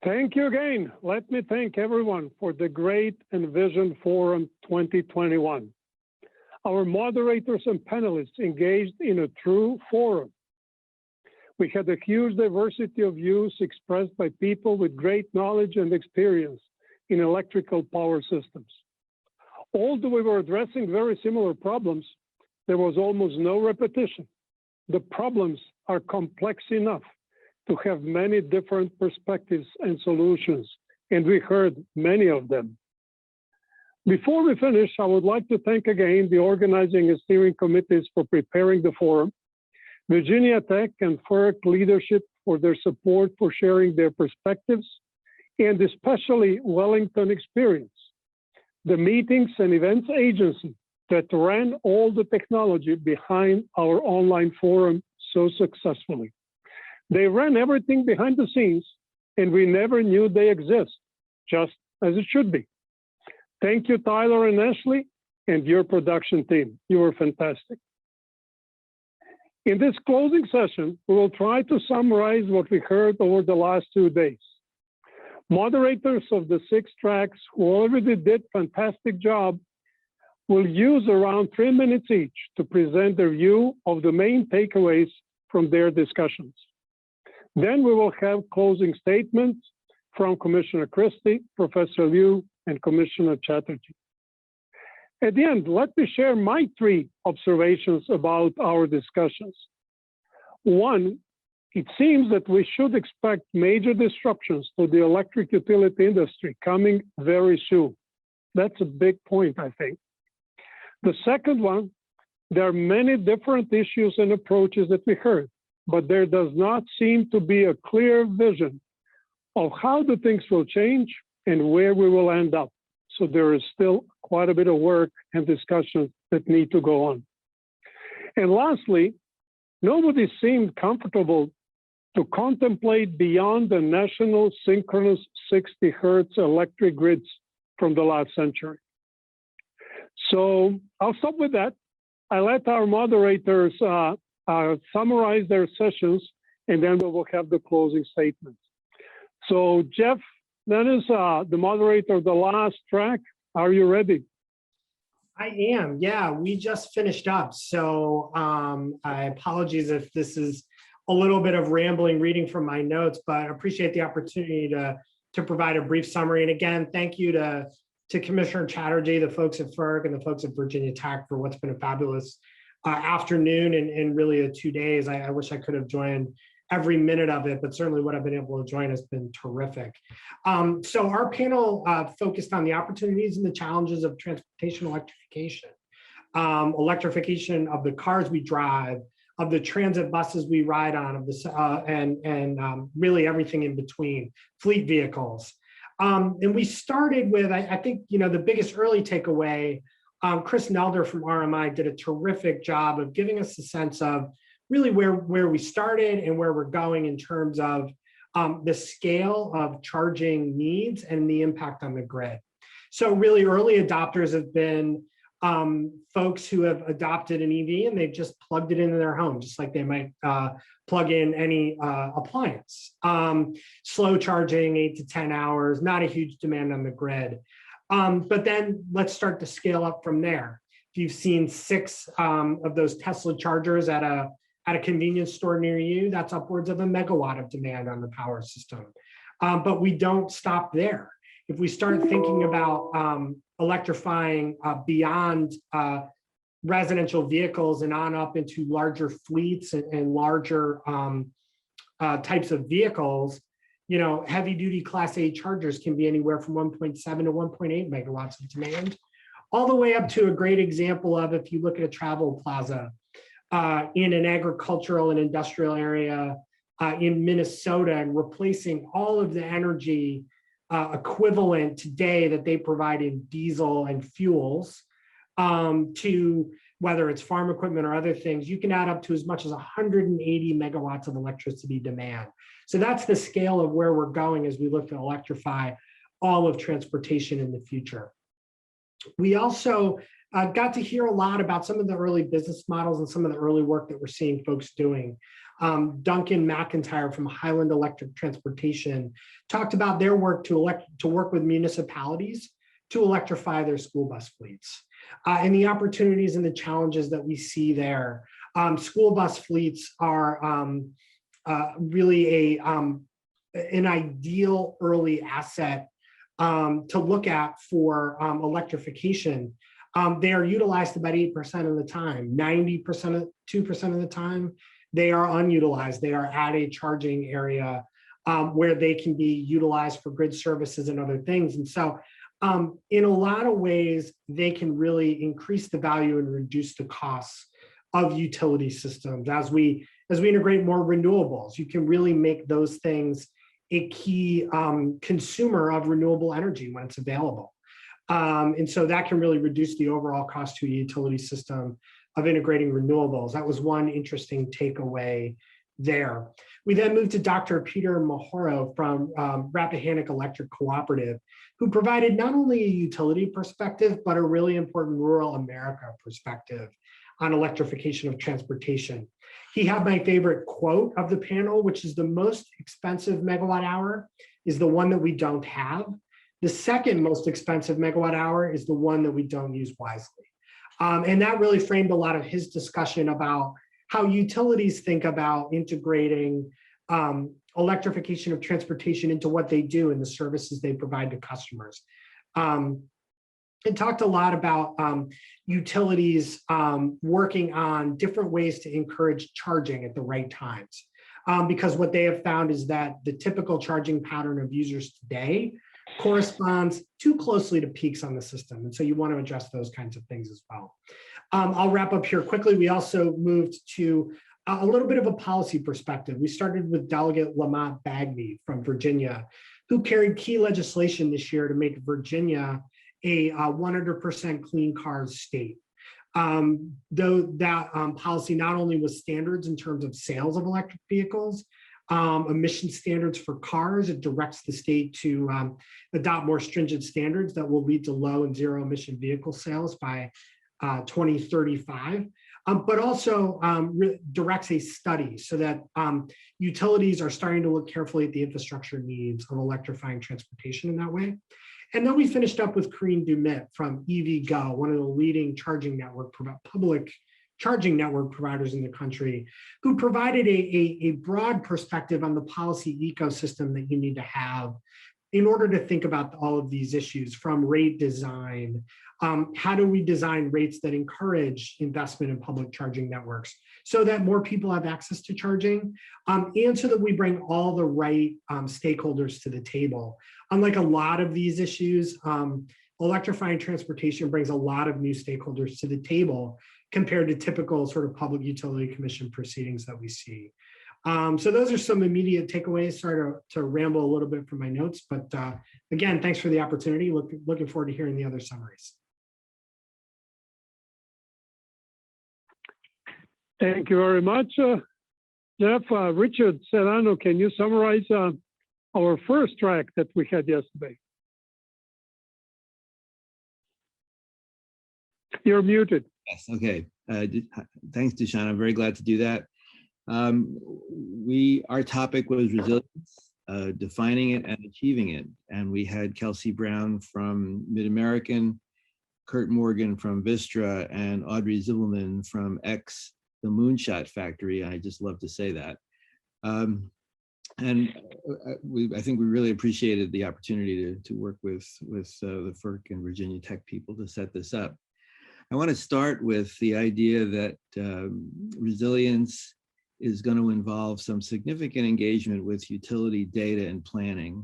Thank you again. Let me thank everyone for the great EnVision Forum 2021. Our moderators and panelists engaged in a true forum. We had a huge diversity of views expressed by people with great knowledge and experience in electrical power systems. Although we were addressing very similar problems, there was almost no repetition. The problems are complex enough to have many different perspectives and solutions, and we heard many of them. Before we finish, I would like to thank again the organizing and steering committees for preparing the forum, Virginia Tech and FERC leadership for their support for sharing their perspectives, and especially Wellington Experience, the meetings and events agency that ran all the technology behind our online forum so successfully. They ran everything behind the scenes, and we never knew they exist, just as it should be. Thank you, Tyler and Ashley, and your production team. You were fantastic. In this closing session, we will try to summarize what we heard over the last 2 days. Moderators of the 6 tracks who already did a fantastic job will use around 3 minutes each to present their view of the main takeaways from their discussions. Then we will have closing statements from Commissioner Christie, Professor Liu, and Commissioner Chatterjee. At the end, let me share my 3 observations about our discussions. 1, it seems that we should expect major disruptions to the electric utility industry coming very soon. That's a big point, I think. The second one, there are many different issues and approaches that we heard, but there does not seem to be a clear vision of how the things will change and where we will end up. So there is still quite a bit of work and discussions that need to go on. And lastly, nobody seemed comfortable to contemplate beyond the national synchronous 60 hertz electric grids from the last century. So I'll stop with that. I let our moderators summarize their sessions, and then we will have the closing statements. So Jeff, that is the moderator of the last track. Are you ready? I am, yeah, we just finished up. So I apologize if this is a little bit of rambling reading from my notes, but I appreciate the opportunity to provide a brief summary. And again, thank you to Commissioner Chatterjee, the folks at FERC, and the folks at Virginia Tech for what's been a fabulous afternoon and really 2 days. I wish I could have joined every minute of it, but certainly what I've been able to join has been terrific. So our panel focused on the opportunities and the challenges of transportation electrification, electrification of the cars we drive, of the transit buses we ride on, of the and really everything in between, fleet vehicles. And we started with, I think, the biggest early takeaway. Chris Nelder from RMI did a terrific job of giving us a sense of really where we started and where we're going in terms of the scale of charging needs and the impact on the grid. So really early adopters have been folks who have adopted an EV and they've just plugged it into their home, just like they might plug in any appliance. Slow charging, 8 to 10 hours, not a huge demand on the grid. But then let's start to scale up from there. If you've seen 6 of those Tesla chargers at a convenience store near you, that's upwards of 1 megawatt of demand on the power system. But we don't stop there. If we start thinking about electrifying beyond residential vehicles and on up into larger fleets and larger types of vehicles, heavy duty Class A chargers can be anywhere from 1.7 to 1.8 megawatts of demand, all the way up to a great example of, if you look at a travel plaza in an agricultural and industrial area in Minnesota, and replacing all of the energy equivalent today that they provide in diesel and fuels to whether it's farm equipment or other things, you can add up to as much as 180 megawatts of electricity demand. So that's the scale of where we're going as we look to electrify all of transportation in the future. We also got to hear a lot about some of the early business models and some of the early work that we're seeing folks doing. Duncan McIntyre from Highland Electric Transportation talked about their work to work with municipalities to electrify their school bus fleets, and the opportunities and the challenges that we see there. School bus fleets are really an ideal early asset to look at for electrification. They are utilized about 8% of the time. 2% of the time, they are unutilized. They are at a charging area where they can be utilized for grid services and other things. And so in a lot of ways, they can really increase the value and reduce the costs of utility systems. As we integrate more renewables, you can really make those things a key consumer of renewable energy when it's available. And so that can really reduce the overall cost to a utility system of integrating renewables. That was one interesting takeaway there. We then moved to Dr. Peter Mahoro from Rappahannock Electric Cooperative, who provided not only a utility perspective, but a really important rural America perspective on electrification of transportation. He had my favorite quote of the panel, which is the most expensive megawatt hour is the one that we don't have. The second most expensive megawatt hour is the one that we don't use wisely. And that really framed a lot of his discussion about how utilities think about integrating electrification of transportation into what they do and the services they provide to customers. It talked a lot about utilities working on different ways to encourage charging at the right times. Because what they have found is that the typical charging pattern of users today corresponds too closely to peaks on the system. And so you want to address those kinds of things as well. I'll wrap up here quickly. We also moved to a little bit of a policy perspective. We started with Delegate Lamont Bagby from Virginia, who carried key legislation this year to make Virginia a 100% clean cars state. Though that policy not only was standards in terms of sales of electric vehicles, emission standards for cars, it directs the state to adopt more stringent standards that will lead to low and zero emission vehicle sales by 2035. But also directs a study so that utilities are starting to look carefully at the infrastructure needs of electrifying transportation in that way. And then we finished up with Corinne Dumit from EVgo, one of the leading public charging network providers in the country, who provided a broad perspective on the policy ecosystem that you need to have in order to think about all of these issues, from rate design. How do we design rates that encourage investment in public charging networks so that more people have access to charging, and so that we bring all the right stakeholders to the table. Unlike a lot of these issues, electrifying transportation brings a lot of new stakeholders to the table compared to typical sort of public utility commission proceedings that we see. So those are some immediate takeaways. Sorry to ramble a little bit from my notes, but again, thanks for the opportunity. Looking forward to hearing the other summaries. Thank you very much, Jeff. Richard Serrano, can you summarize our first track that we had yesterday? You're muted. Yes, okay. Thanks, Dushan. I'm very glad to do that. Our topic was resilience, defining it and achieving it. And we had Kelsey Brown from Mid-American, Kurt Morgan from Vistra, and Audrey Zibelman from the Moonshot Factory. I just love to say that. I think we really appreciated the opportunity to work with the FERC and Virginia Tech people to set this up. I want to start with the idea that resilience is going to involve some significant engagement with utility data and planning.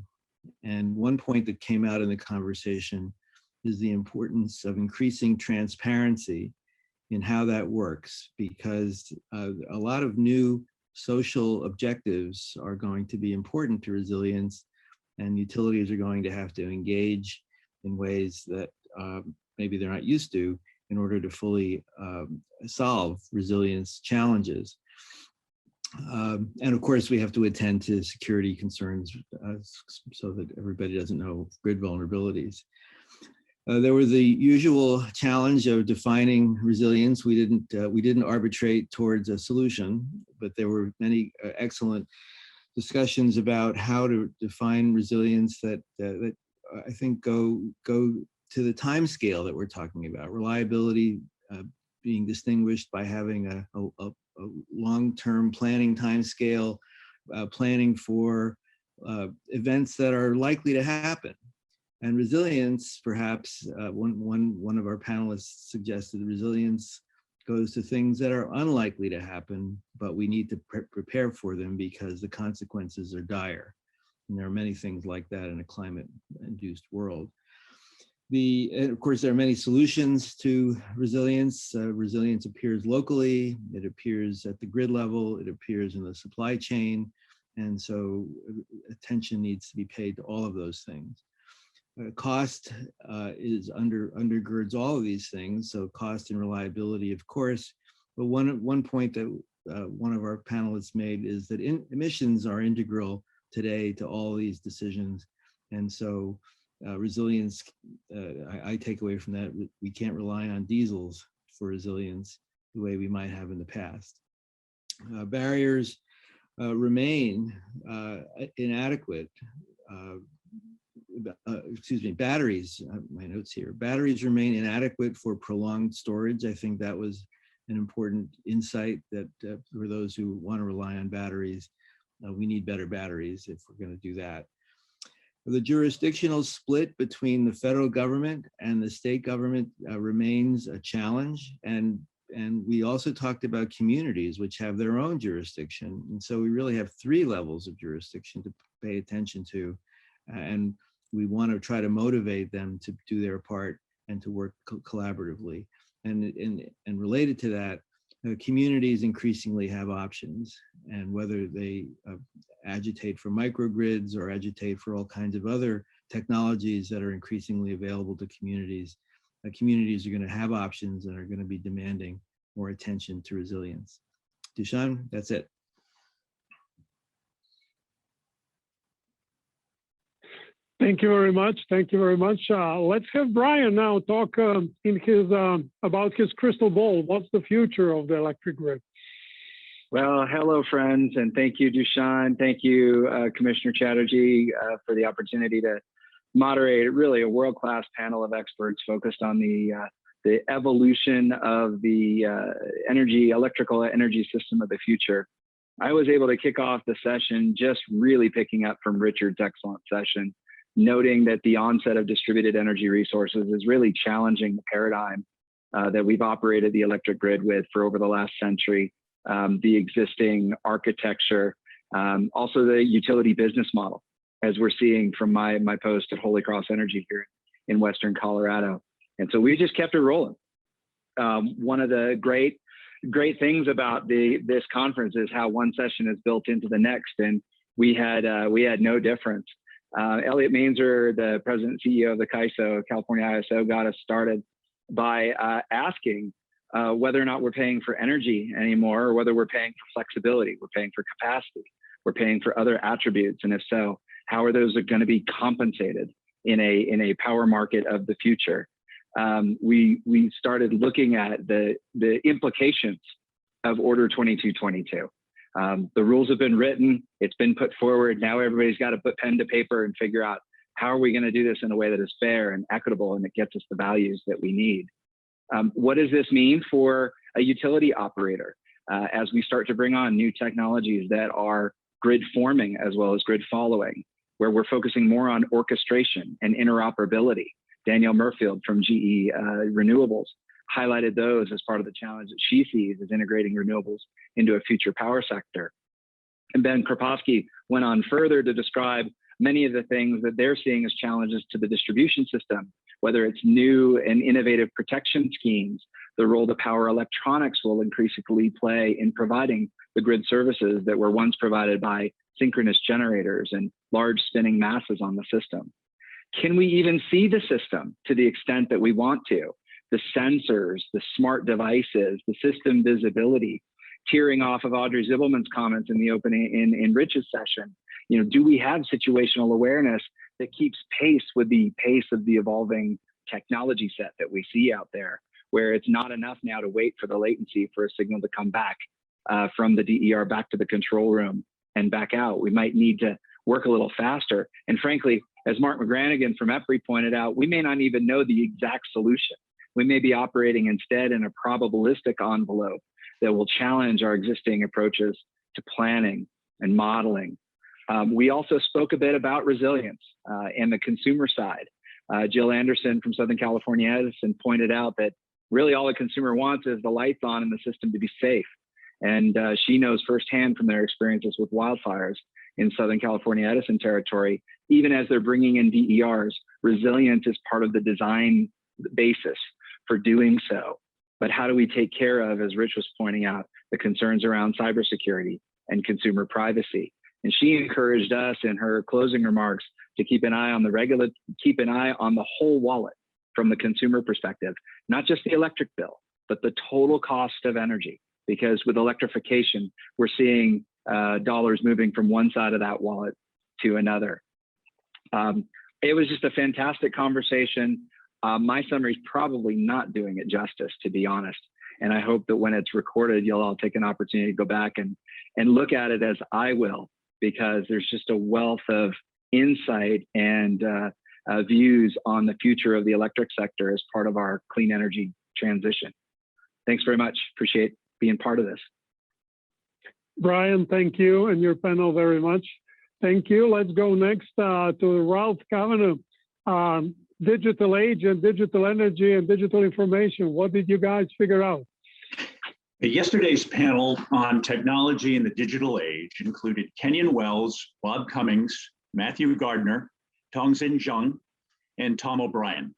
And one point that came out in the conversation is the importance of increasing transparency in how that works, because a lot of new social objectives are going to be important to resilience, and utilities are going to have to engage in ways that maybe they're not used to in order to fully solve resilience challenges. And of course, we have to attend to security concerns so that everybody doesn't know grid vulnerabilities. There was the usual challenge of defining resilience. We didn't arbitrate towards a solution, but there were many excellent discussions about how to define resilience that I think go to the time scale that we're talking about. Reliability being distinguished by having a long-term planning time scale, planning for events that are likely to happen. And resilience, perhaps one of our panelists suggested resilience goes to things that are unlikely to happen, but we need to prepare for them because the consequences are dire. And there are many things like that in a climate-induced world. And of course, there are many solutions to resilience. Resilience appears locally, it appears at the grid level, it appears in the supply chain. And so attention needs to be paid to all of those things. Cost undergirds all of these things. So cost and reliability, of course. But one point that one of our panelists made is that emissions are integral today to all these decisions. And so resilience, I take away from that, we can't rely on diesels for resilience the way we might have in the past. Barriers remain inadequate. Batteries, my notes here, batteries remain inadequate for prolonged storage. I think that was an important insight that for those who want to rely on batteries, we need better batteries if we're going to do that. The jurisdictional split between the federal government and the state government remains a challenge. And we also talked about communities which have their own jurisdiction. And so we really have 3 levels of jurisdiction to pay attention to. And we want to try to motivate them to do their part and to work collaboratively. And related to that, communities increasingly have options, and whether they agitate for microgrids or agitate for all kinds of other technologies that are increasingly available to communities, communities are going to have options and are going to be demanding more attention to resilience. Dushan, that's it. Thank you very much. Thank you very much. Let's have Brian now talk about his crystal ball. What's the future of the electric grid? Well, hello, friends, and thank you, Dushan. Thank you, Commissioner Chatterjee, for the opportunity to moderate really a world-class panel of experts focused on the evolution of the electrical energy system of the future. I was able to kick off the session just really picking up from Richard's excellent session, noting that the onset of distributed energy resources is really challenging the paradigm that we've operated the electric grid with for over the last century, the existing architecture, also the utility business model, as we're seeing from my post at Holy Cross Energy here in Western Colorado. And so we just kept it rolling. One of the great things about this conference is how one session is built into the next, and we had no difference. Elliot Mainzer, the president and CEO of the CAISO, California ISO, got us started by asking whether or not we're paying for energy anymore, or whether we're paying for flexibility, we're paying for capacity, we're paying for other attributes, and if so, how are those going to be compensated in a power market of the future? We started looking at the implications of Order 2222. The rules have been written, it's been put forward. Now everybody's got to put pen to paper and figure out how are we going to do this in a way that is fair and equitable and that gets us the values that we need. What does this mean for a utility operator as we start to bring on new technologies that are grid forming as well as grid following, where we're focusing more on orchestration and interoperability? Danielle Murfield from GE Renewables highlighted those as part of the challenge that she sees as integrating renewables into a future power sector. And Ben Kropowski went on further to describe many of the things that they're seeing as challenges to the distribution system, whether it's new and innovative protection schemes, the role that power electronics will increasingly play in providing the grid services that were once provided by synchronous generators and large spinning masses on the system. Can we even see the system to the extent that we want to? The sensors, the smart devices, the system visibility, tearing off of Audrey Zibelman's comments in the opening in Rich's session. Do we have situational awareness that keeps pace with the pace of the evolving technology set that we see out there, where it's not enough now to wait for the latency for a signal to come back from the DER back to the control room and back out. We might need to work a little faster. And frankly, as Mark McGranigan from EPRI pointed out, we may not even know the exact solution. We may be operating instead in a probabilistic envelope that will challenge our existing approaches to planning and modeling. We also spoke a bit about resilience and the consumer side. Jill Anderson from Southern California Edison pointed out that really all the consumer wants is the lights on in the system to be safe. And she knows firsthand from their experiences with wildfires in Southern California Edison territory, even as they're bringing in DERs, resilience is part of the design basis for doing so. But how do we take care of, as Rich was pointing out, the concerns around cybersecurity and consumer privacy? And she encouraged us in her closing remarks to keep an eye on the whole wallet from the consumer perspective, not just the electric bill, but the total cost of energy. Because with electrification, we're seeing dollars moving from one side of that wallet to another. It was just a fantastic conversation. My summary is probably not doing it justice, to be honest. And I hope that when it's recorded, you'll all take an opportunity to go back and look at it as I will, because there's just a wealth of insight and views on the future of the electric sector as part of our clean energy transition. Thanks very much. Appreciate being part of this. Brian, thank you, and your panel very much. Thank you. Let's go next to Ralph Kavanagh. Digital age and digital energy and digital information. What did you guys figure out? Yesterday's panel on technology in the digital age included Kenyon Wells, Bob Cummings, Matthew Gardner, Tongzin Zheng, and Tom O'Brien.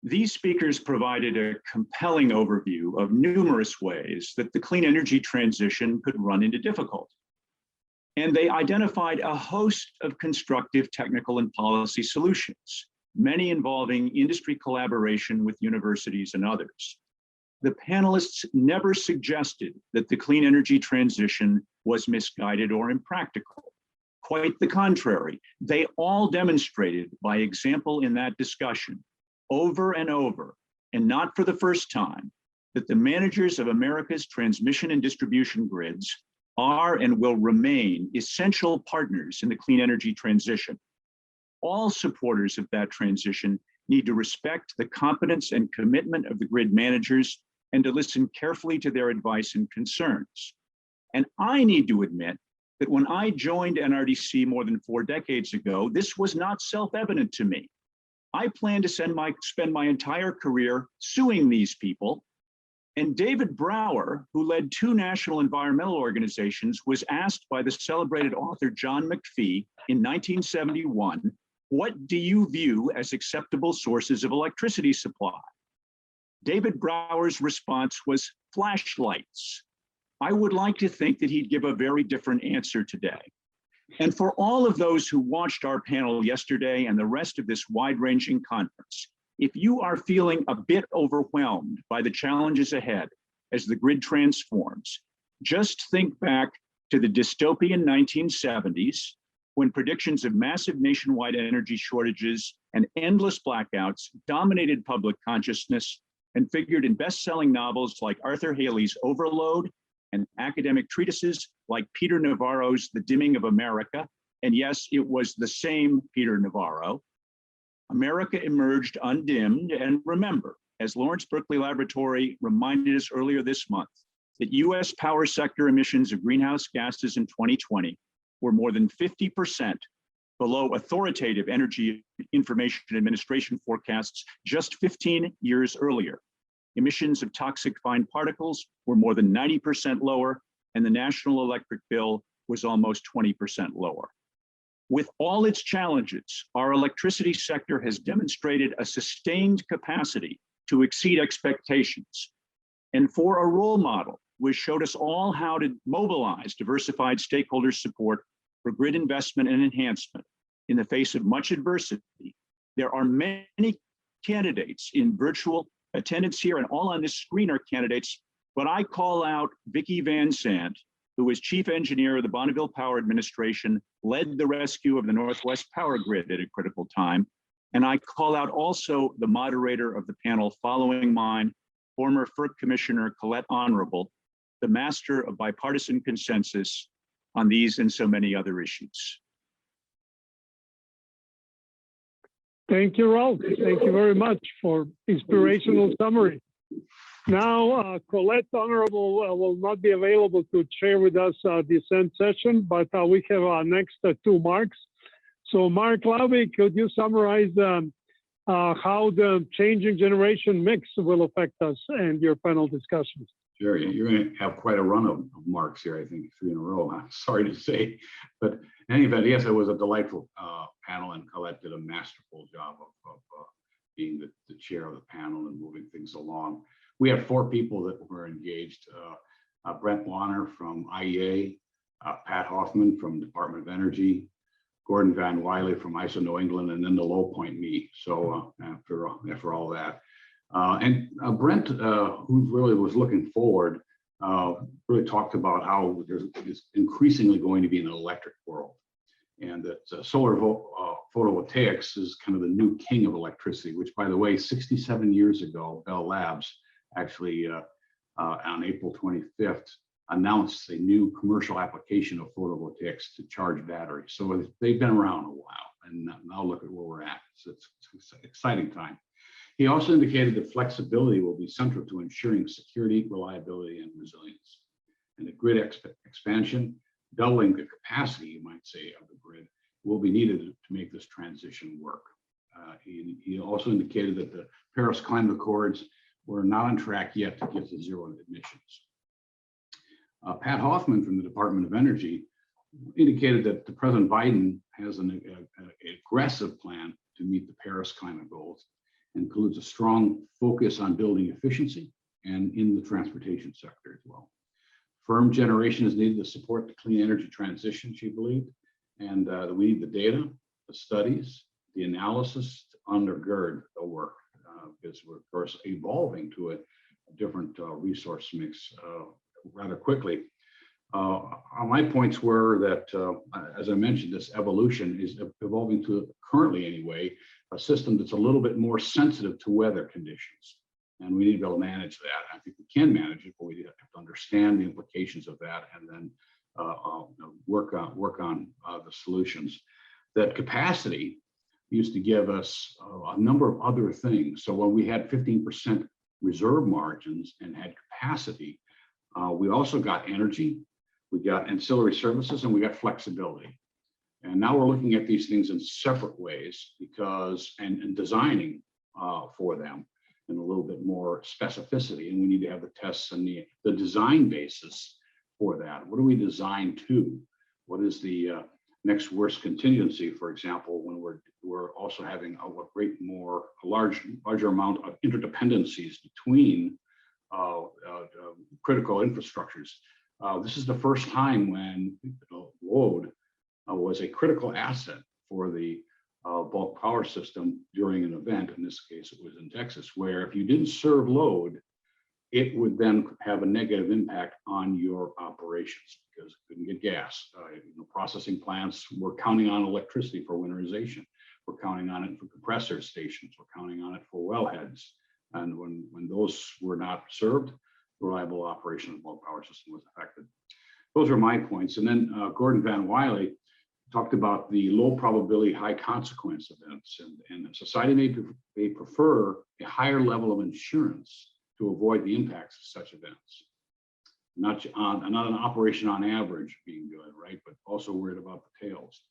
These speakers provided a compelling overview of numerous ways that the clean energy transition could run into difficulty. And they identified a host of constructive technical and policy solutions, many involving industry collaboration with universities and others. The panelists never suggested that the clean energy transition was misguided or impractical. Quite the contrary, they all demonstrated by example in that discussion, over and over, and not for the first time, that the managers of America's transmission and distribution grids are and will remain essential partners in the clean energy transition. All supporters of that transition need to respect the competence and commitment of the grid managers and to listen carefully to their advice and concerns. And I need to admit that when I joined NRDC more than 4 decades ago, this was not self-evident to me. I plan to spend my entire career suing these people. And David Brower, who led 2 national environmental organizations, was asked by the celebrated author John McPhee in 1971, what do you view as acceptable sources of electricity supply? David Brower's response was flashlights. I would like to think that he'd give a very different answer today. And for all of those who watched our panel yesterday and the rest of this wide-ranging conference, if you are feeling a bit overwhelmed by the challenges ahead as the grid transforms, just think back to the dystopian 1970s, when predictions of massive nationwide energy shortages and endless blackouts dominated public consciousness and figured in best-selling novels like Arthur Haley's Overload and academic treatises like Peter Navarro's The Dimming of America. And yes, it was the same Peter Navarro. America emerged undimmed, and remember, as Lawrence Berkeley Laboratory reminded us earlier this month, that US power sector emissions of greenhouse gases in 2020 were more than 50% below authoritative Energy Information Administration forecasts just 15 years earlier. Emissions of toxic fine particles were more than 90% lower, and the national electric bill was almost 20% lower. With all its challenges, our electricity sector has demonstrated a sustained capacity to exceed expectations. And for a role model, which showed us all how to mobilize diversified stakeholder support for grid investment and enhancement in the face of much adversity, there are many candidates in virtual attendance here, and all on this screen are candidates, but I call out Vicki Van Sant, who was chief engineer of the Bonneville Power Administration, led the rescue of the Northwest Power Grid at a critical time, And I call out also the moderator of the panel following mine, former FERC Commissioner Colette Honorable, the master of bipartisan consensus on these and so many other issues. Thank you, Ralph. Thank you very much for inspirational summary. Now, Colette Honorable will not be available to chair with us this end session, but we have our next two Marks. So Mark Laube, could you summarize how the changing generation mix will affect us and your panel discussions? Sure, you're going to have quite a run of marks here, I think 3 in a row. I'm sorry to say, but in any event, yes, it was a delightful panel, and Colette did a masterful job of being the chair of the panel and moving things along. We had 4 people that were engaged: Brent Warner from IEA, Pat Hoffman from Department of Energy, Gordon Van Wiley from ISO New England, and then the low point, me. So after all that. Brent, who really was looking forward, really talked about how there's increasingly going to be an electric world, and that solar photovoltaics is kind of the new king of electricity, which, by the way, 67 years ago, Bell Labs actually on April 25th announced a new commercial application of photovoltaics to charge batteries. So they've been around a while, and now look at where we're at. So it's an exciting time. He also indicated that flexibility will be central to ensuring security, reliability, and resilience. And the grid expansion, doubling the capacity, you might say, of the grid, will be needed to make this transition work. He also indicated that the Paris Climate Accords were not on track yet to get to zero emissions. Pat Hoffman from the Department of Energy indicated that President Biden has an aggressive plan to meet the Paris climate goals, includes a strong focus on building efficiency and in the transportation sector as well. Firm generation is needed to support the clean energy transition, she believed, and we need the data, the studies, the analysis to undergird the work, because we're, of course, evolving to a different resource mix rather quickly. My points were that, as I mentioned, this evolution is evolving to, currently anyway, a system that's a little bit more sensitive to weather conditions. And we need to be able to manage that. I think we can manage it, but we have to understand the implications of that and then work on the solutions. That capacity used to give us a number of other things. So when we had 15% reserve margins and had capacity, we also got energy, we got ancillary services, and we got flexibility. And now we're looking at these things in separate ways because, and designing for them in a little bit more specificity. And we need to have the tests and the design basis for that. What do we design to? What is the next worst contingency, for example, when we're also having a larger amount of interdependencies between critical infrastructures. This is the first time when load was a critical asset for the bulk power system during an event. In this case, it was in Texas, where if you didn't serve load, it would then have a negative impact on your operations because it couldn't get gas. Processing plants were counting on electricity for winterization. We're counting on it for compressor stations. We're counting on it for wellheads. And when those were not served, reliable operation of the bulk power system was affected. Those are my points. And then Gordon Van Wiley talked about the low probability, high consequence events. And society may prefer a higher level of insurance to avoid the impacts of such events. Not an operation on average being good, right? But also worried about the tails.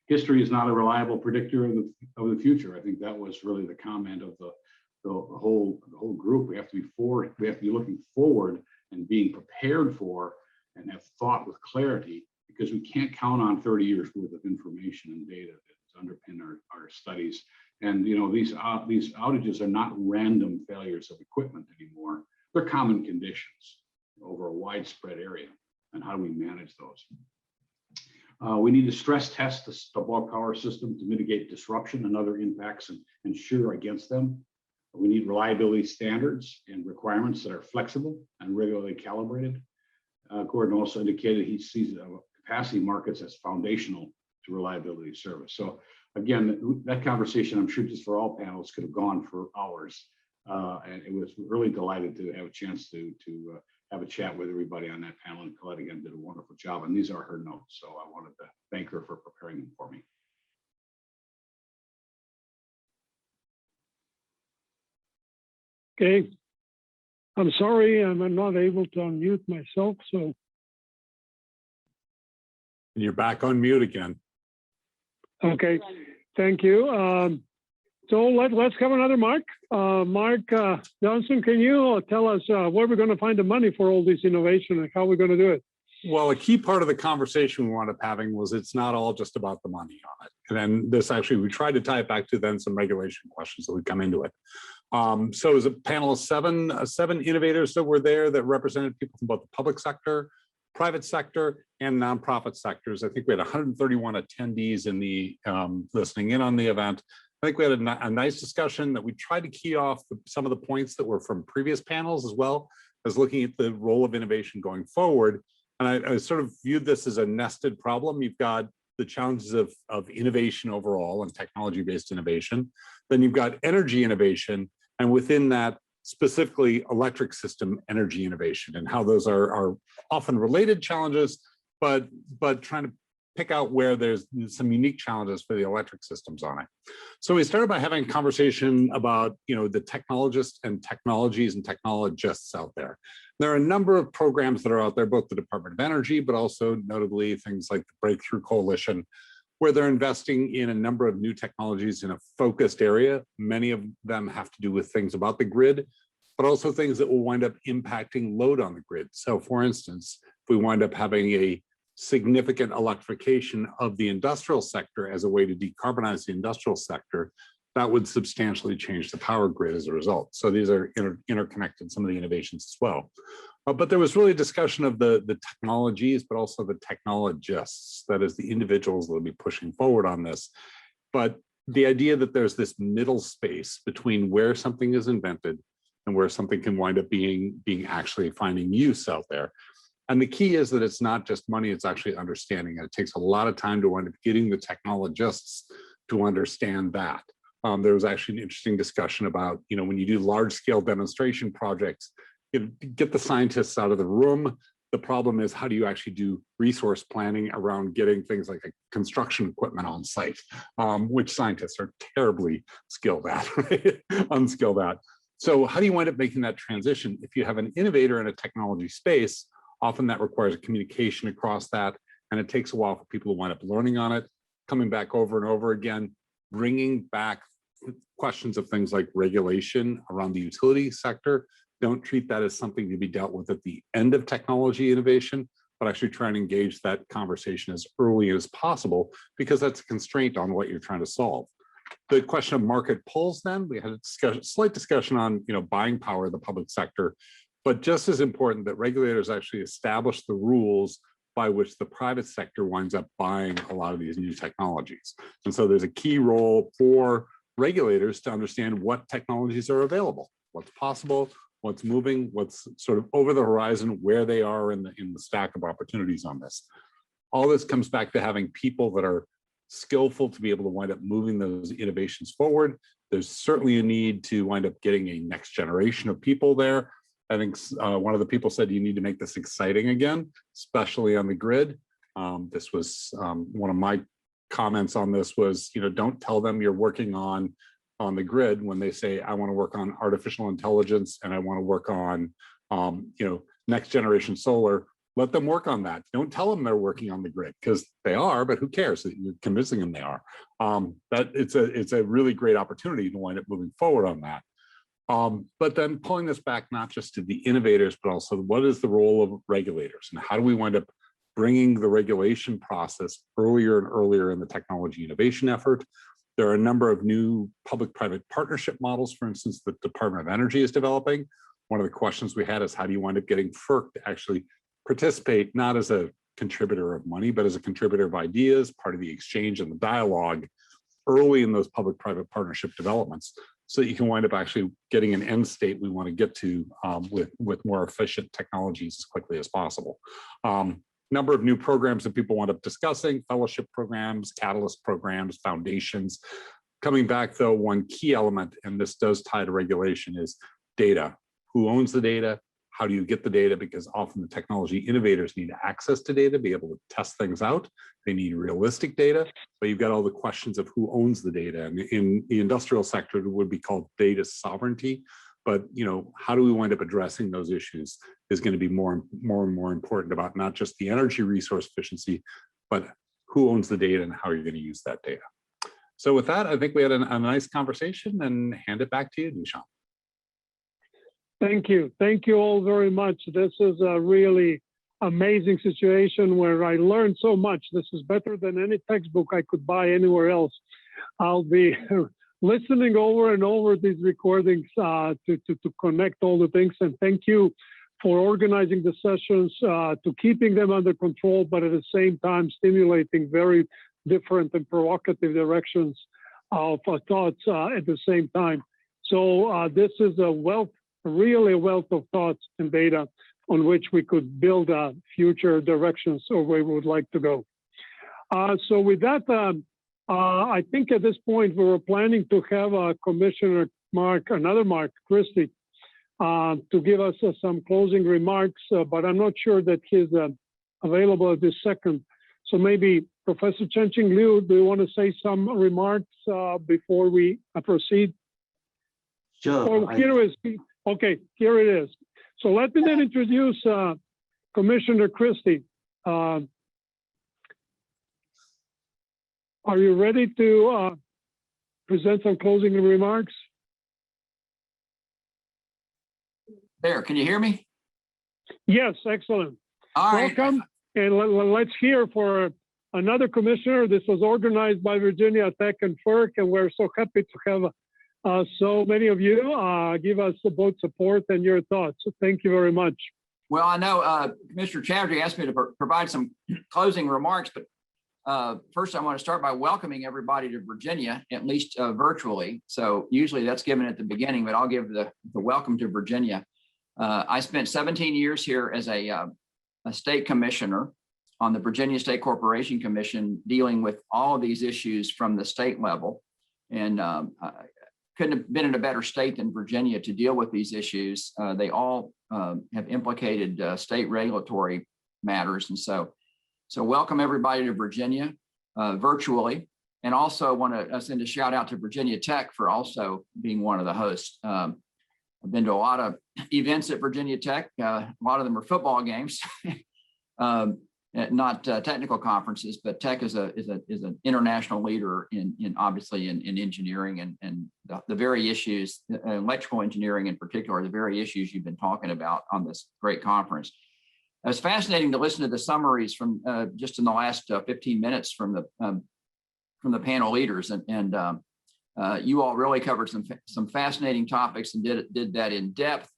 History is not a reliable predictor of the future. I think that was really the comment of the whole group. We have to be looking forward and being prepared for and have thought with clarity, because we can't count on 30 years worth of information and data that underpin our studies. And these outages are not random failures of equipment anymore. They're common conditions over a widespread area. And how do we manage those? We need to stress test the bulk power system to mitigate disruption and other impacts and ensure against them. We need reliability standards and requirements that are flexible and regularly calibrated. Gordon also indicated he sees capacity markets as foundational to reliability of service. So again, that conversation, I'm sure just for all panels, could have gone for hours. And it was really delighted to have a chance to have a chat with everybody on that panel. And Colette again did a wonderful job. And these are her notes. So I wanted to thank her for preparing them for me. Okay. I'm sorry, I'm not able to unmute myself, so. And you're back on mute again. Okay, thank you. So let's have another Mark. Mark Johnson, can you tell us where we're going to find the money for all this innovation and how we're going to do it? Well, a key part of the conversation we wound up having was it's not all just about the money on it. And then this actually, we tried to tie it back to then some regulation questions that would come into it. So it was a panel of seven innovators that were there that represented people from both the public sector, private sector, and nonprofit sectors. I think we had 131 attendees in the listening in on the event. I think we had a nice discussion that we tried to key off some of the points that were from previous panels, as well as looking at the role of innovation going forward. And I sort of viewed this as a nested problem. You've got the challenges of innovation overall and technology-based innovation. Then you've got energy innovation, and within that, specifically electric system energy innovation, and how those are often related challenges, but trying to pick out where there's some unique challenges for the electric systems on it. So we started by having a conversation about, the technologists and technologies and technologists out there. There are a number of programs that are out there, both the Department of Energy, but also notably things like the Breakthrough Coalition, where they're investing in a number of new technologies in a focused area. Many of them have to do with things about the grid, but also things that will wind up impacting load on the grid. So for instance, if we wind up having a significant electrification of the industrial sector as a way to decarbonize the industrial sector, that would substantially change the power grid as a result. So these are interconnected, some of the innovations as well. But there was really a discussion of the technologies, but also the technologists, that is the individuals that will be pushing forward on this. But the idea that there's this middle space between where something is invented and where something can wind up being actually finding use out there. And the key is that it's not just money, it's actually understanding. And it takes a lot of time to wind up getting the technologists to understand that. There was actually an interesting discussion about, when you do large scale demonstration projects, get the scientists out of the room. The problem is, how do you actually do resource planning around getting things like construction equipment on site, which scientists are terribly skilled at, right? Unskilled at. So how do you wind up making that transition? If you have an innovator in a technology space, often that requires a communication across that, and it takes a while for people to wind up learning on it, coming back over and over again, bringing back questions of things like regulation around the utility sector. Don't treat that as something to be dealt with at the end of technology innovation, but actually try and engage that conversation as early as possible, because that's a constraint on what you're trying to solve. The question of market pulls, then we had a slight discussion on buying power of the public sector, but just as important that regulators actually establish the rules by which the private sector winds up buying a lot of these new technologies. And so there's a key role for regulators to understand what technologies are available, what's possible, what's moving, what's sort of over the horizon, where they are in the stack of opportunities on this. All this comes back to having people that are skillful to be able to wind up moving those innovations forward. There's certainly a need to wind up getting a next generation of people there. I think one of the people said you need to make this exciting again, especially on the grid. This was one of my comments on this was, don't tell them you're working on the grid when they say, I want to work on artificial intelligence and I want to work on, next generation solar. Let them work on that. Don't tell them they're working on the grid, because they are, but who cares? You're convincing them they are. That it's a really great opportunity to wind up moving forward on that. But then pulling this back, not just to the innovators, but also what is the role of regulators, and how do we wind up bringing the regulation process earlier and earlier in the technology innovation effort? There are a number of new public-private partnership models, for instance, the Department of Energy is developing. One of the questions we had is, how do you wind up getting FERC to actually participate, not as a contributor of money, but as a contributor of ideas, part of the exchange and the dialogue early in those public-private partnership developments, so that you can wind up actually getting an end state we want to get to with more efficient technologies as quickly as possible. number of new programs that people wound up discussing, fellowship programs, catalyst programs, foundations. Coming back though, one key element, and this does tie to regulation, is data. Who owns the data? How do you get the data? Because often the technology innovators need access to data, be able to test things out. They need realistic data, but you've got all the questions of who owns the data. And in the industrial sector, it would be called data sovereignty. But how do we wind up addressing those issues is going to be more and more important about not just the energy resource efficiency, but who owns the data and how you're going to use that data. So with that, I think we had a nice conversation, and hand it back to you, Dushan. Thank you. Thank you all very much. This is a really amazing situation where I learned so much. This is better than any textbook I could buy anywhere else. I'll be listening over and over these recordings to connect all the things. And thank you for organizing the sessions, to keeping them under control, but at the same time stimulating very different and provocative directions of thoughts at the same time. So this is really a wealth of thoughts and data on which we could build future directions or where we would like to go. So with that, I think at this point we were planning to have Commissioner another Mark Christie, to give us some closing remarks, but I'm not sure that he's available at this second. So maybe Professor Chen-Ching Liu, do you want to say some remarks before we proceed? Sure. Oh, here it is. Okay, here it is. So let me then introduce Commissioner Christie. Are you ready to present some closing remarks? There, can you hear me? Yes, excellent. All right. Welcome, and let's hear for another commissioner. This was organized by Virginia Tech and FERC, and we're so happy to have so many of you give us both support and your thoughts. So thank you very much. Well, I know Commissioner Chatterjee asked me to provide some closing remarks, but first I want to start by welcoming everybody to Virginia, at least virtually. So usually that's given at the beginning, but I'll give the welcome to Virginia. I spent 17 years here as a state commissioner on the Virginia State Corporation Commission, dealing with all of these issues from the state level. And couldn't have been in a better state than Virginia to deal with these issues. They all have implicated state regulatory matters. And so welcome everybody to Virginia virtually. And also want to send a shout out to Virginia Tech for also being one of the hosts. I've been to a lot of events at Virginia Tech. A lot of them are football games. Not technical conferences, but Tech is an international leader in obviously in engineering and the very issues, electrical engineering in particular, the very issues you've been talking about on this great conference. It was fascinating to listen to the summaries from just in the last 15 minutes from the panel leaders, and you all really covered some fascinating topics and did that in depth.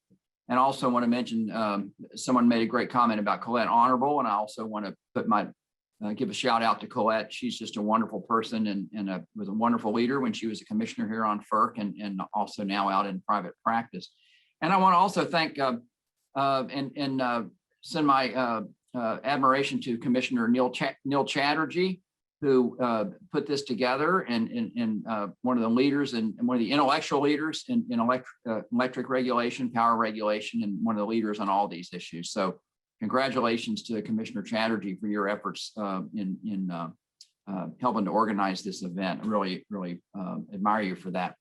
And also want to mention, someone made a great comment about Colette Honorable, and I also want to give a shout out to Colette. She's just a wonderful person and was a wonderful leader when she was a commissioner here on FERC and also now out in private practice. And I want to also thank and send my admiration to Commissioner Neil Chatterjee, who put this together and one of the leaders and one of the intellectual leaders in electric regulation, power regulation, and one of the leaders on all these issues. So congratulations to Commissioner Chatterjee for your efforts in helping to organize this event. I really admire you for that.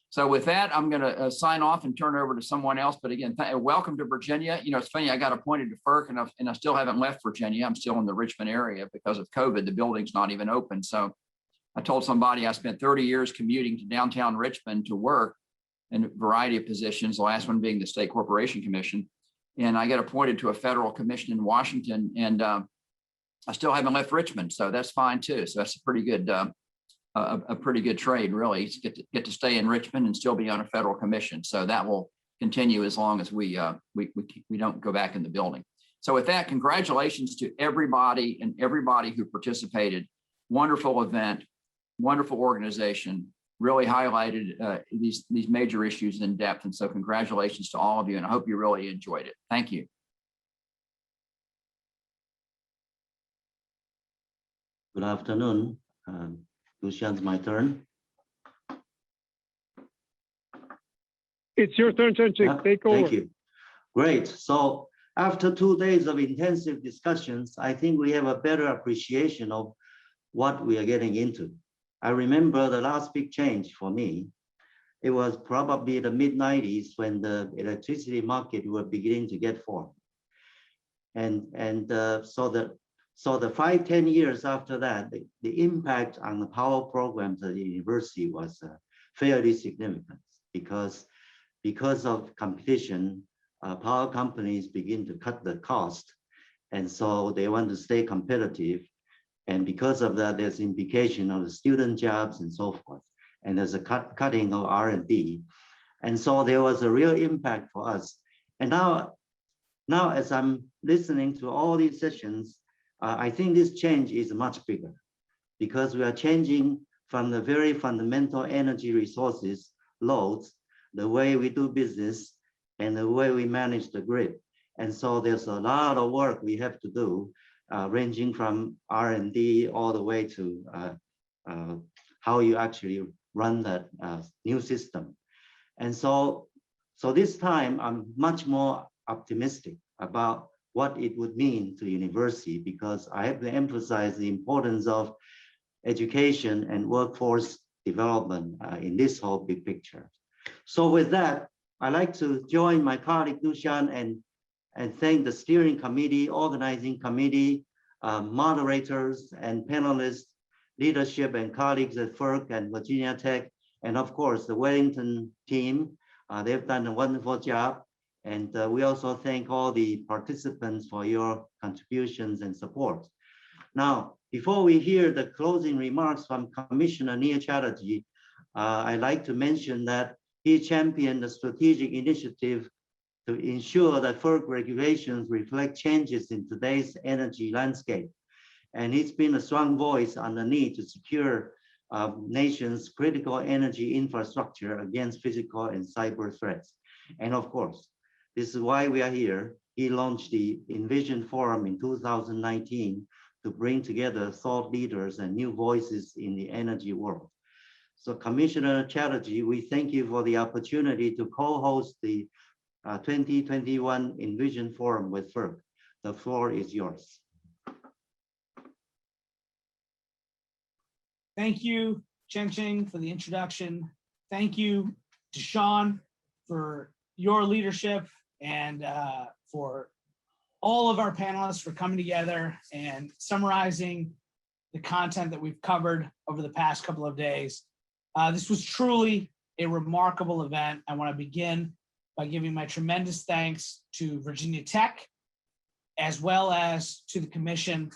So with that, I'm going to sign off and turn it over to someone else. But again, welcome to Virginia. You know, it's funny, I got appointed to FERC and I still haven't left Virginia. I'm still in the Richmond area because of COVID. The building's not even open. So I told somebody I spent 30 years commuting to downtown Richmond to work in a variety of positions, the last one being the State Corporation Commission. And I got appointed to a federal commission in Washington, and I still haven't left Richmond. So that's fine too. So that's a pretty good trade, really. It's get to stay in Richmond and still be on a federal commission. So that will continue as long as we don't go back in the building. So with that, congratulations to everybody who participated. Wonderful event, wonderful organization, really highlighted these major issues in depth. And so congratulations to all of you, and I hope you really enjoyed it. Thank you. Good afternoon. Lucian's my turn. It's your turn, Chen-Ching. Yeah, Take over. Thank you. Great. So after 2 days of intensive discussions, I think we have a better appreciation of what we are getting into. I remember the last big change for me. It was probably the mid-90s when the electricity market were beginning to get formed. So the 5-10 years after that, the impact on the power programs at the university was fairly significant because of competition, power companies begin to cut the cost. And so they want to stay competitive. And because of that, there's implication of the student jobs and so forth. And there's a cutting of R&D. And so there was a real impact for us. And now as I'm listening to all these sessions, I think this change is much bigger because we are changing from the very fundamental energy resources, loads, the way we do business and the way we manage the grid. And so there's a lot of work we have to do, ranging from R&D all the way to how you actually run that new system. And so this time I'm much more optimistic about what it would mean to university, because I have to emphasize the importance of education and workforce development in this whole big picture. So with that, I'd like to join my colleague Lucian and thank the steering committee, organizing committee, moderators and panelists, leadership and colleagues at FERC and Virginia Tech, and of course the Wellington team. They've done a wonderful job. And we also thank all the participants for your contributions and support. Now, before we hear the closing remarks from Commissioner Neil Chatterjee, I'd like to mention that he championed the strategic initiative to ensure that FERC regulations reflect changes in today's energy landscape. And he's been a strong voice on the need to secure nation's critical energy infrastructure against physical and cyber threats. And of course, this is why we are here. He launched the EnVision Forum in 2019 to bring together thought leaders and new voices in the energy world. So Commissioner Chatterjee, we thank you for the opportunity to co-host the 2021 EnVision Forum with FERC. The floor is yours. Thank you, Chen-Ching, for the introduction. Thank you, Deshaun, for your leadership and for all of our panelists for coming together and summarizing the content that we've covered over the past couple of days. This was truly a remarkable event. I want to begin by giving my tremendous thanks to Virginia Tech, as well as to the commission,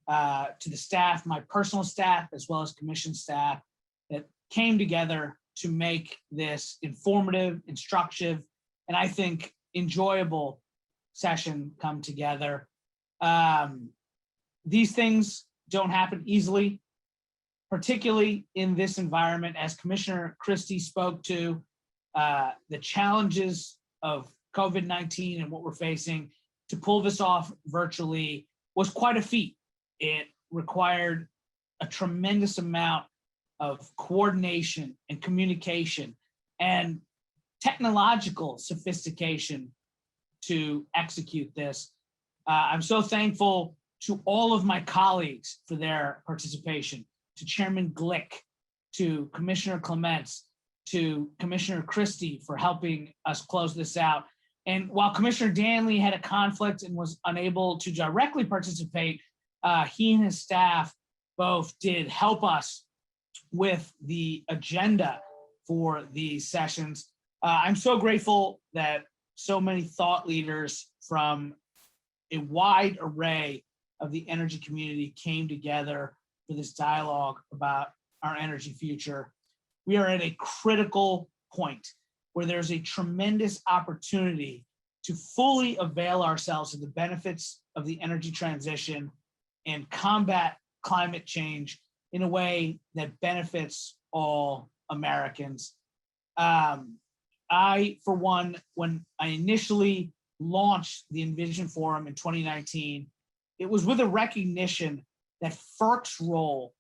to the staff, my personal staff, as well as commission staff that came together to make this informative, instructive, and I think enjoyable session come together. These things don't happen easily, particularly in this environment. As Commissioner Christie spoke to, the challenges of COVID-19 and what we're facing, to pull this off virtually was quite a feat. It required a tremendous amount of coordination and communication and technological sophistication to execute this. I'm so thankful to all of my colleagues for their participation, to Chairman Glick, to Commissioner Clements, to Commissioner Christie for helping us close this out. And while Commissioner Danley had a conflict and was unable to directly participate, he and his staff both did help us with the agenda for these sessions. I'm so grateful that so many thought leaders from a wide array of the energy community came together for this dialogue about our energy future. We are at a critical point where there's a tremendous opportunity to fully avail ourselves of the benefits of the energy transition and combat climate change in a way that benefits all Americans. I, for one, when I initially launched the EnVision Forum in 2019, it was with a recognition that FERC's role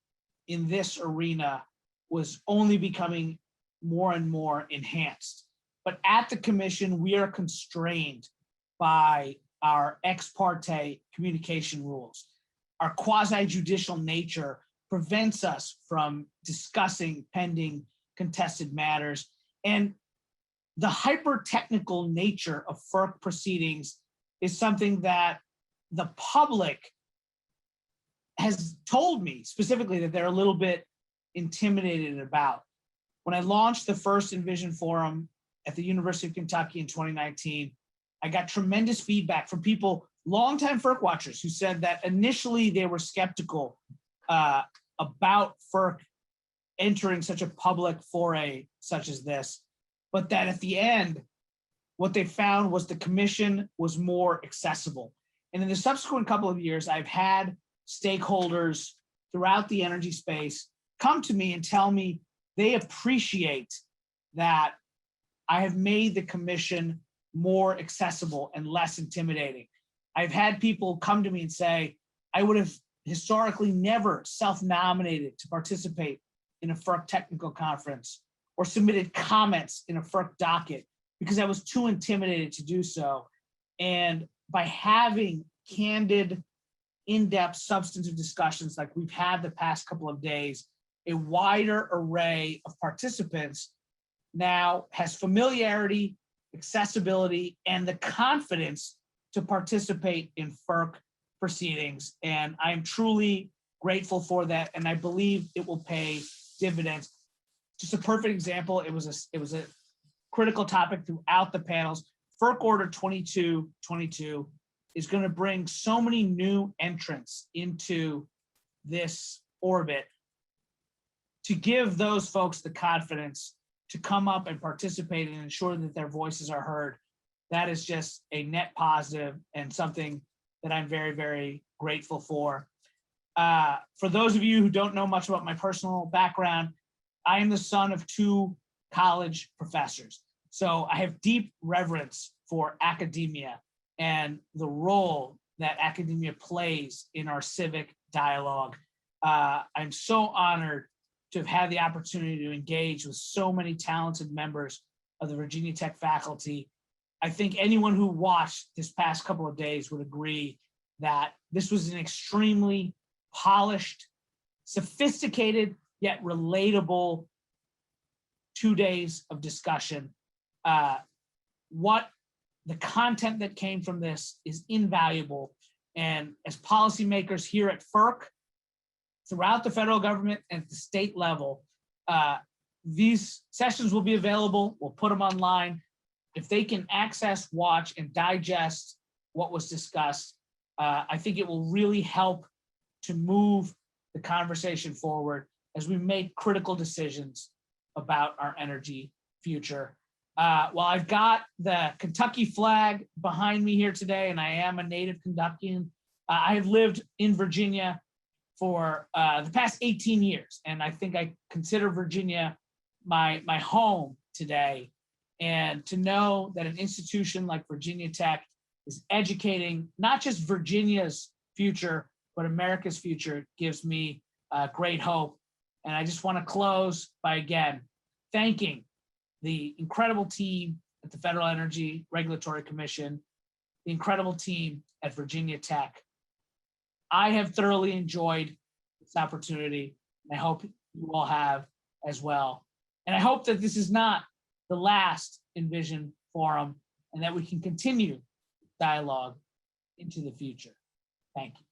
in this arena was only becoming more and more enhanced. But at the commission, we are constrained by our ex parte communication rules. Our quasi-judicial nature prevents us from discussing pending contested matters. And the hyper-technical nature of FERC proceedings is something that the public has told me specifically that they're a little bit intimidated about. When I launched the first EnVision Forum at the University of Kentucky in 2019, I got tremendous feedback from people, longtime FERC watchers, who said that initially they were skeptical about FERC entering such a public foray such as this, but that at the end, what they found was the commission was more accessible. And in the subsequent couple of years, I've had stakeholders throughout the energy space come to me and tell me they appreciate that I have made the commission more accessible and less intimidating. I've had people come to me and say, I would have historically never self-nominated to participate in a FERC technical conference or submitted comments in a FERC docket because I was too intimidated to do so. And by having candid, in-depth, substantive discussions like we've had the past couple of days, a wider array of participants now has familiarity, accessibility, and the confidence to participate in FERC proceedings. And I'm truly grateful for that, and I believe it will pay dividends. Just a perfect example, it was a critical topic throughout the panels. FERC Order 2222 is going to bring so many new entrants into this orbit to give those folks the confidence to come up and participate and ensure that their voices are heard. That is just a net positive and something that I'm very, very grateful for. For those of you who don't know much about my personal background, I am the son of two college professors. So I have deep reverence for academia and the role that academia plays in our civic dialogue. I'm so honored to have had the opportunity to engage with so many talented members of the Virginia Tech faculty. I think anyone who watched this past couple of days would agree that this was an extremely polished, sophisticated, yet relatable 2 days of discussion. What the content that came from this is invaluable. And as policymakers here at FERC, throughout the federal government and at the state level, these sessions will be available. We'll put them online. If they can access, watch, and digest what was discussed, I think it will really help to move the conversation forward as we make critical decisions about our energy future. While I've got the Kentucky flag behind me here today, and I am a native Kentuckian, I have lived in Virginia for the past 18 years, and I think I consider Virginia my home today. And to know that an institution like Virginia Tech is educating not just Virginia's future, but America's future gives me great hope. And I just want to close by, again, thanking the incredible team at the Federal Energy Regulatory Commission, the incredible team at Virginia Tech. I have thoroughly enjoyed this opportunity, and I hope you all have as well. And I hope that this is not the last EnVision Forum and that we can continue dialogue into the future. Thank you.